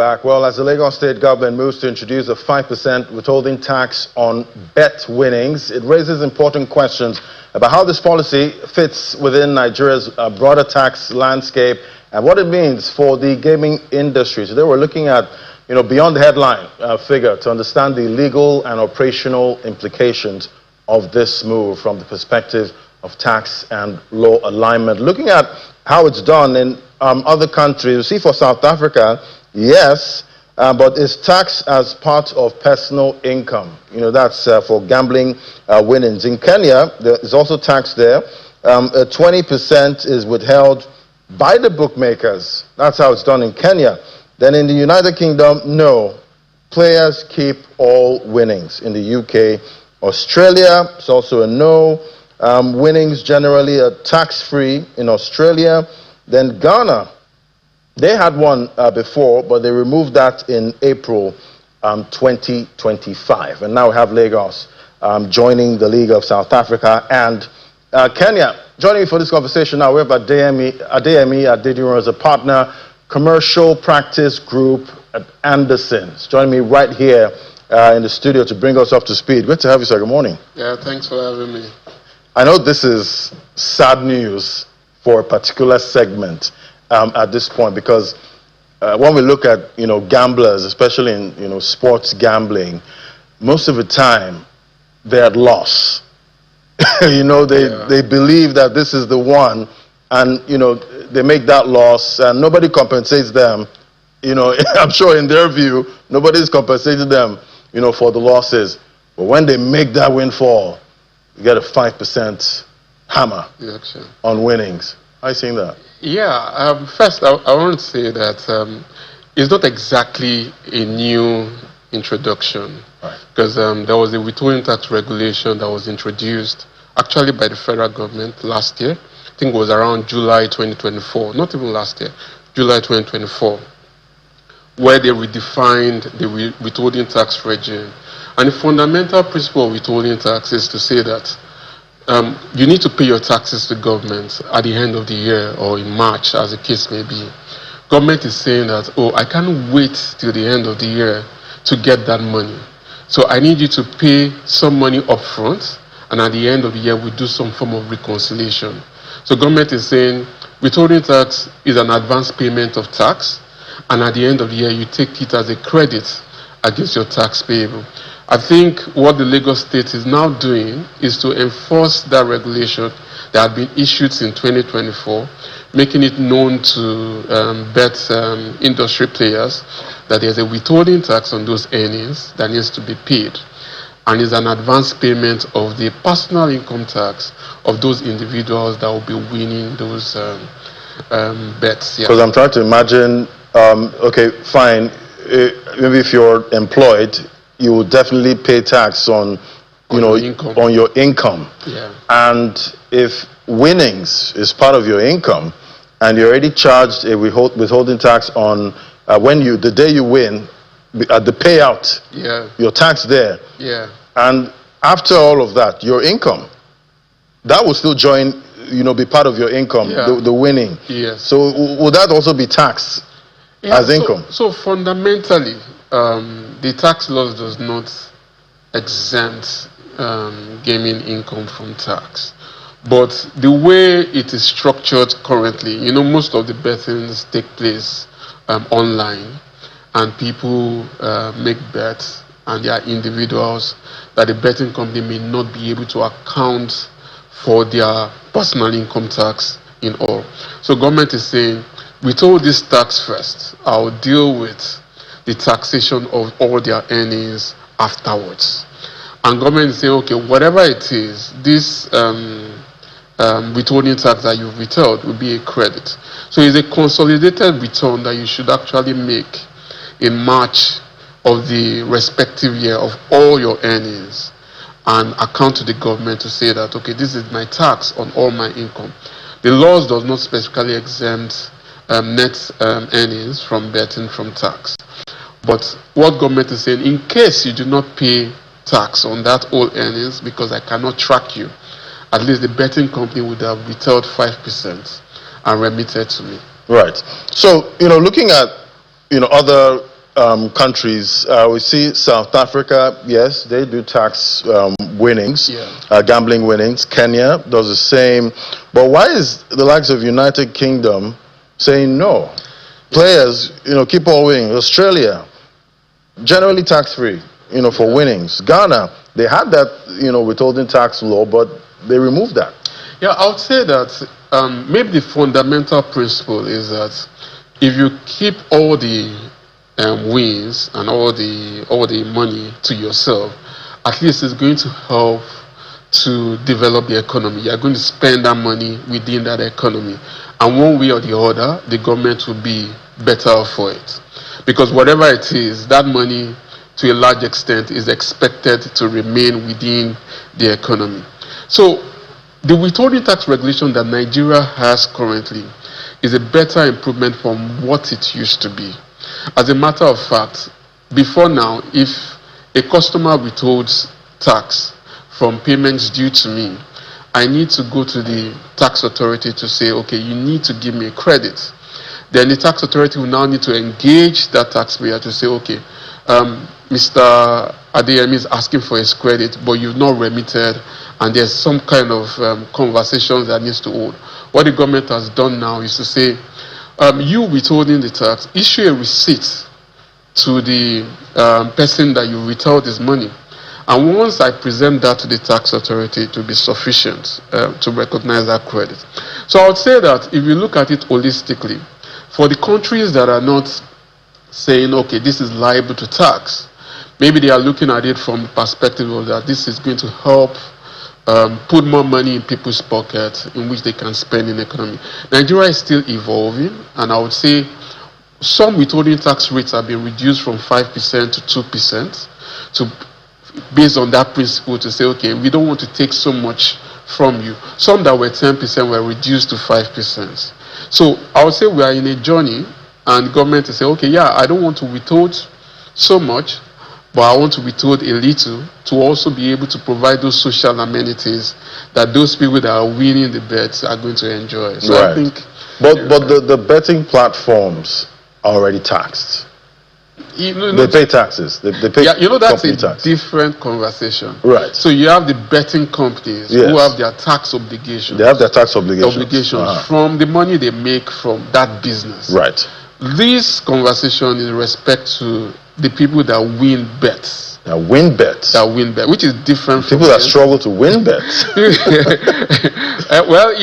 back. Well, as the Lagos State government moves to introduce a 5% withholding tax on bet winnings, it raises important questions about how this policy fits within Nigeria's broader tax landscape and what it means for the gaming industry. Today we're looking at, beyond the headline figure to understand the legal and operational implications of this move from the perspective of tax and law alignment. Looking at how it's done in other countries, you see for South Africa, yes, but it's taxed as part of personal income. That's for gambling winnings. In Kenya, there's also tax there. 20% is withheld by the bookmakers. That's how it's done in Kenya. Then in the United Kingdom, no. Players keep all winnings. In the UK, Australia, it's also a no. Winnings generally are tax-free in Australia. Then Ghana, they had one before, but they removed that in April 2025. And now we have Lagos joining the League of South Africa and Kenya. Joining me for this conversation now, we have Adeyemi Adediran as a partner, commercial practice group at Andersen. He's joining me right here in the studio to bring us up to speed. Good to have you, sir. Good morning. Yeah, thanks for having me. I know this is sad news for a particular segment at this point, because when we look at gamblers, especially in sports gambling, most of the time they're at loss. They believe that this is the one, and they make that loss and nobody compensates them. I'm sure in their view nobody's compensating them for the losses, but when they make that windfall, you get a 5% hammer on winnings. How are you seeing that? Yeah, first I want to say that it's not exactly a new introduction, because there was a withholding tax regulation that was introduced actually by the federal government last year. I think it was around July 2024, not even last year, July 2024, where they redefined the withholding tax regime. And the fundamental principle of withholding tax is to say that you need to pay your taxes to government at the end of the year or in March, as the case may be. Government is saying that, I can't wait till the end of the year to get that money. So I need you to pay some money up front, and at the end of the year, we do some form of reconciliation. So government is saying withholding tax is an advance payment of tax, and at the end of the year, you take it as a credit against your tax payable. I think what the Lagos State is now doing is to enforce that regulation that had been issued in 2024, making it known to bet industry players that there's a withholding tax on those earnings that needs to be paid, and is an advance payment of the personal income tax of those individuals that will be winning those bets. Because I'm trying to imagine, okay, fine, maybe if you're employed, you will definitely pay tax on your income. Yeah. And if winnings is part of your income, and you're already charged a withholding tax on the day you win, at the payout, your tax there. Yeah. And after all of that, your income, that will still join, be part of your income, the winning. Yes. So will that also be taxed as income? So fundamentally, the tax laws does not exempt gaming income from tax. But the way it is structured currently, most of the bettings take place online, and people make bets, and there are individuals that the betting company may not be able to account for their personal income tax in all. So government is saying, withhold this tax first. I'll deal with the taxation of all their earnings afterwards. And government is saying, okay, whatever it is, this withholding tax that you've withheld will be a credit. So it's a consolidated return that you should actually make in March of the respective year of all your earnings, and account to the government to say that, okay, this is my tax on all my income. The laws does not specifically exempt net earnings from betting from tax. But what government is saying, in case you do not pay tax on that all earnings because I cannot track you, at least the betting company would have withheld 5% and remitted to me. Right. So, looking at, other countries, we see South Africa, yes, they do tax winnings, gambling winnings. Kenya does the same. But why is the likes of United Kingdom saying no? Players, keep on winning. Australia, generally tax-free, for winnings. Ghana, they had that, withholding tax law, but they removed that. Yeah, I would say that maybe the fundamental principle is that if you keep all the wins and all the money to yourself, at least it's going to help to develop the economy. You're going to spend that money within that economy, and one way or the other, the government will be better off for it, because whatever it is, that money to a large extent is expected to remain within the economy. So the withholding tax regulation that Nigeria has currently is a better improvement from what it used to be. As a matter of fact, before now, if a customer withholds tax from payments due to me, I need to go to the tax authority to say, okay, you need to give me a credit. Then the tax authority will now need to engage that taxpayer to say, okay, Mr. Adeyemi is asking for his credit, but you've not remitted, and there's some kind of conversations that needs to hold. What the government has done now is to say, you withholding the tax, issue a receipt to the person that you withheld his money. And once I present that to the tax authority, it will be sufficient to recognize that credit. So I would say that if you look at it holistically, for the countries that are not saying, okay, this is liable to tax, maybe they are looking at it from the perspective of that this is going to help put more money in people's pockets in which they can spend in the economy. Nigeria is still evolving, and I would say some withholding tax rates have been reduced from 5% to 2%, based on that principle to say, okay, we don't want to take so much from you. Some that were 10% were reduced to 5%. So I would say we are in a journey, and government is saying, okay, yeah, I don't want to withhold so much, but I want to withhold a little to also be able to provide those social amenities that those people that are winning the bets are going to enjoy. So right. I think... But the betting platforms are already taxed. They pay taxes. They pay that's a tax. different conversation. Right. So you have the betting companies who have their tax obligations. They have their tax obligations. From the money they make from that business. Right. This conversation is respect to the people that win bets. That win bets, which is different from people that struggle to win bets. Well,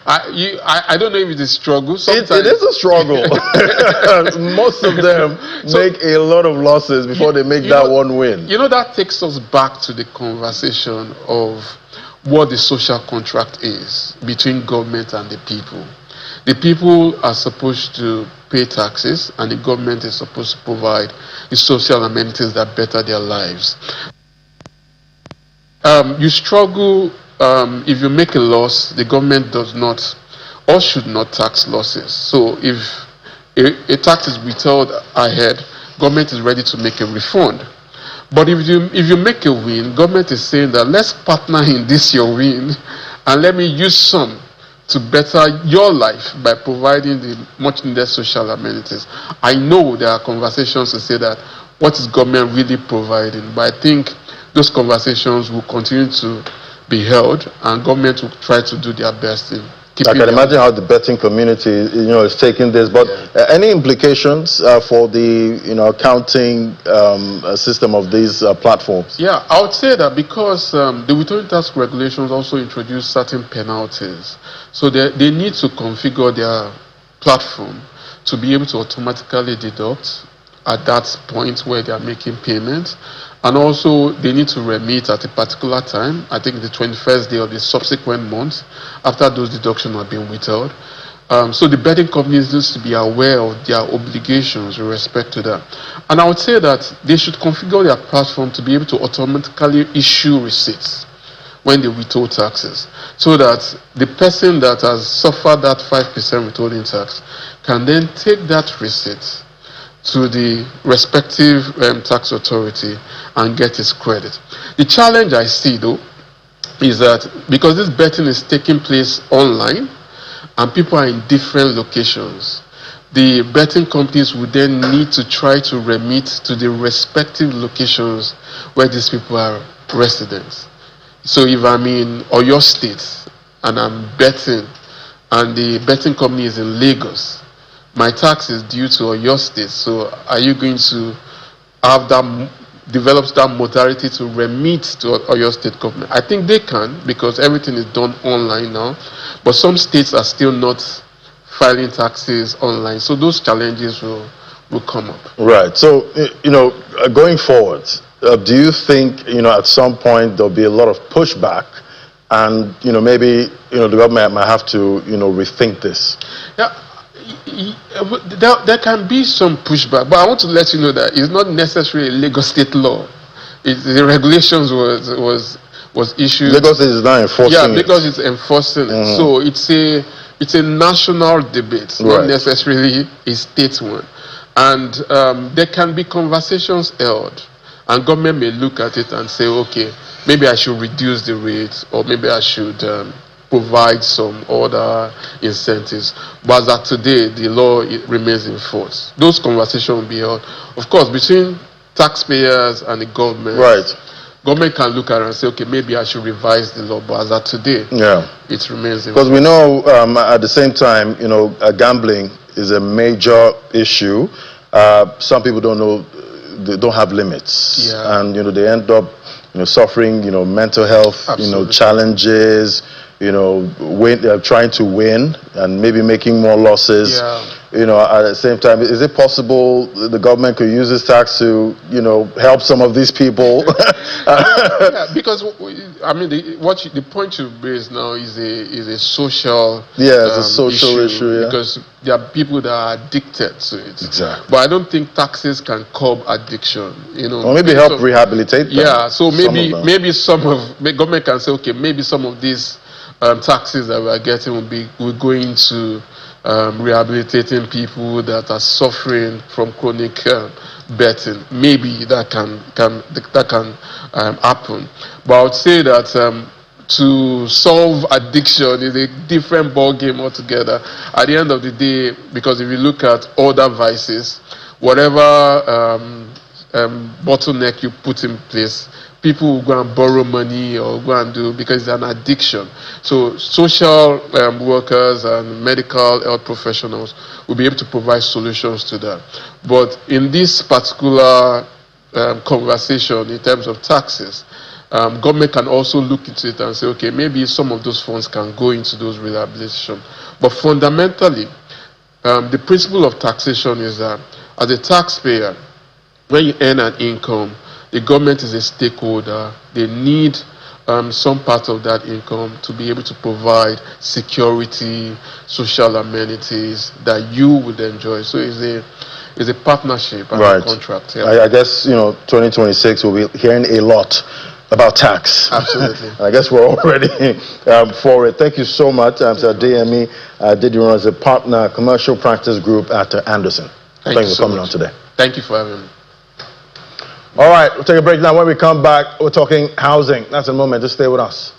I don't know if it's a struggle. It is a struggle. Most of them make a lot of losses before they make that one win. That takes us back to the conversation of what the social contract is between government and the people. The people are supposed to pay taxes, and the government is supposed to provide the social amenities that better their lives. You struggle if you make a loss. The government does not or should not tax losses. So if a tax is withheld ahead, government is ready to make a refund. But if you make a win, government is saying that let's partner in this your win, and let me use some to better your life by providing the much needed social amenities. I know there are conversations to say that what is government really providing, but I think those conversations will continue to be held, and government will try to do their best in keeping. I can imagine how the betting community, is taking this. But any implications for the, accounting system of these platforms? Yeah, I would say that because the withholding tax regulations also introduce certain penalties, so they need to configure their platform to be able to automatically deduct at that point where they are making payments. And also, they need to remit at a particular time, I think the 21st day of the subsequent month, after those deductions have been withheld. So the betting companies need to be aware of their obligations with respect to that. And I would say that they should configure their platform to be able to automatically issue receipts when they withhold taxes, so that the person that has suffered that 5% withholding tax can then take that receipt to the respective tax authority and get his credit. The challenge I see, though, is that because this betting is taking place online and people are in different locations, the betting companies would then need to try to remit to the respective locations where these people are residents. So if I'm in Oyo State and I'm betting, and the betting company is in Lagos, my tax is due to Oyo State. So are you going to have that, develop that modality to remit to Oyo State government? I think they can, because everything is done online now. But some states are still not filing taxes online. So those challenges will come up. Right. So, going forward, do you think, at some point there'll be a lot of pushback and, maybe, the government might have to, rethink this? Yeah. There can be some pushback, but I want to let you know that it's not necessarily a Lagos State law. The regulations was issued. Lagos is not enforcing it. Yeah, because it's enforcing it. So it's a national debate, not necessarily a state one. And there can be conversations held, and government may look at it and say, okay, maybe I should reduce the rate, or maybe I should provide some other incentives. But as of today, the law remains in force. Those conversations will be held, of course, between taxpayers and the government. Right. Government can look at it and say, okay, maybe I should revise the law. But as of today, it remains in force. Because we know at the same time, gambling is a major issue. Some people don't know, they don't have limits. Yeah. And, they end up, suffering, mental health, challenges, trying to win and maybe making more losses. Yeah. At the same time, is it possible the government could use this tax to, help some of these people? Yeah, because the point you raise now is a social it's a social issue. Because there are people that are addicted to it. Exactly. But I don't think taxes can curb addiction. Or maybe help rehabilitate them. Yeah. So maybe government can say, okay, maybe some of these taxes that we are getting will go into rehabilitating people that are suffering from chronic betting. Maybe that can happen. But I would say that to solve addiction is a different ball game altogether. At the end of the day, because if you look at other vices, whatever bottleneck you put in place, people will go and borrow money or go and do, because it's an addiction. So social workers and medical health professionals will be able to provide solutions to that. But in this particular conversation in terms of taxes, government can also look into it and say, okay, maybe some of those funds can go into those rehabilitation. But fundamentally, the principle of taxation is that as a taxpayer, when you earn an income, the government is a stakeholder. They need some part of that income to be able to provide security, social amenities that you would enjoy. So it's a partnership and a contract. Yeah. I guess 2026 we'll be hearing a lot about tax. Absolutely. I guess we're already for it. Thank you so much, Mr. Adeyemi Adediran, as a partner commercial practice group at Andersen. Thank you for coming on today. Thank you for having me. All right, we'll take a break now. When we come back, we're talking housing. That's a moment. Just stay with us.